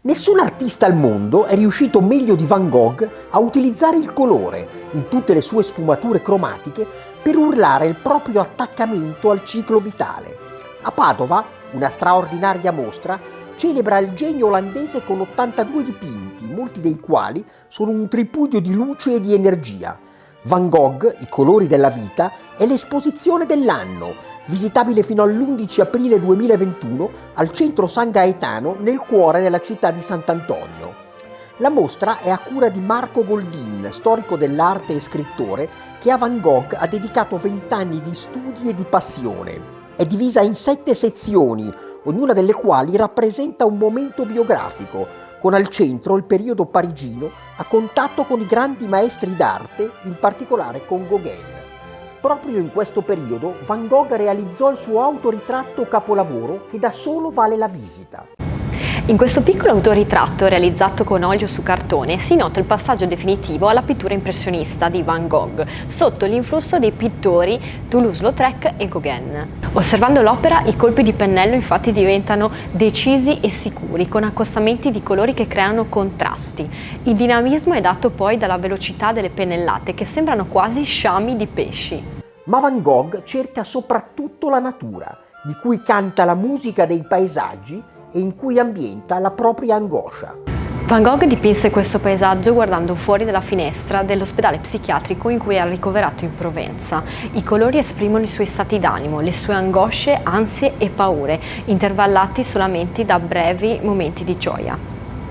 Nessun artista al mondo è riuscito meglio di Van Gogh a utilizzare il colore, in tutte le sue sfumature cromatiche, per urlare il proprio attaccamento al ciclo vitale. A Padova, una straordinaria mostra celebra il genio olandese con 82 dipinti, molti dei quali sono un tripudio di luce e di energia. Van Gogh, I colori della vita, è l'esposizione dell'anno, visitabile fino all'11 aprile 2021 al centro San Gaetano nel cuore della città di Sant'Antonio. La mostra è a cura di Marco Goldin, storico dell'arte e scrittore, che a Van Gogh ha dedicato 20 anni di studi e di passione. È divisa in 7 sezioni, ognuna delle quali rappresenta un momento biografico, con al centro il periodo parigino a contatto con i grandi maestri d'arte, in particolare con Gauguin. Proprio in questo periodo Van Gogh realizzò il suo autoritratto capolavoro che da solo vale la visita. In questo piccolo autoritratto realizzato con olio su cartone si nota il passaggio definitivo alla pittura impressionista di Van Gogh sotto l'influsso dei pittori Toulouse-Lautrec e Gauguin. Osservando l'opera, i colpi di pennello infatti diventano decisi e sicuri, con accostamenti di colori che creano contrasti. Il dinamismo è dato poi dalla velocità delle pennellate che sembrano quasi sciami di pesci. Ma Van Gogh cerca soprattutto la natura, di cui canta la musica dei paesaggi e in cui ambienta la propria angoscia. Van Gogh dipinse questo paesaggio guardando fuori dalla finestra dell'ospedale psichiatrico in cui era ricoverato in Provenza. I colori esprimono i suoi stati d'animo, le sue angosce, ansie e paure, intervallati solamente da brevi momenti di gioia.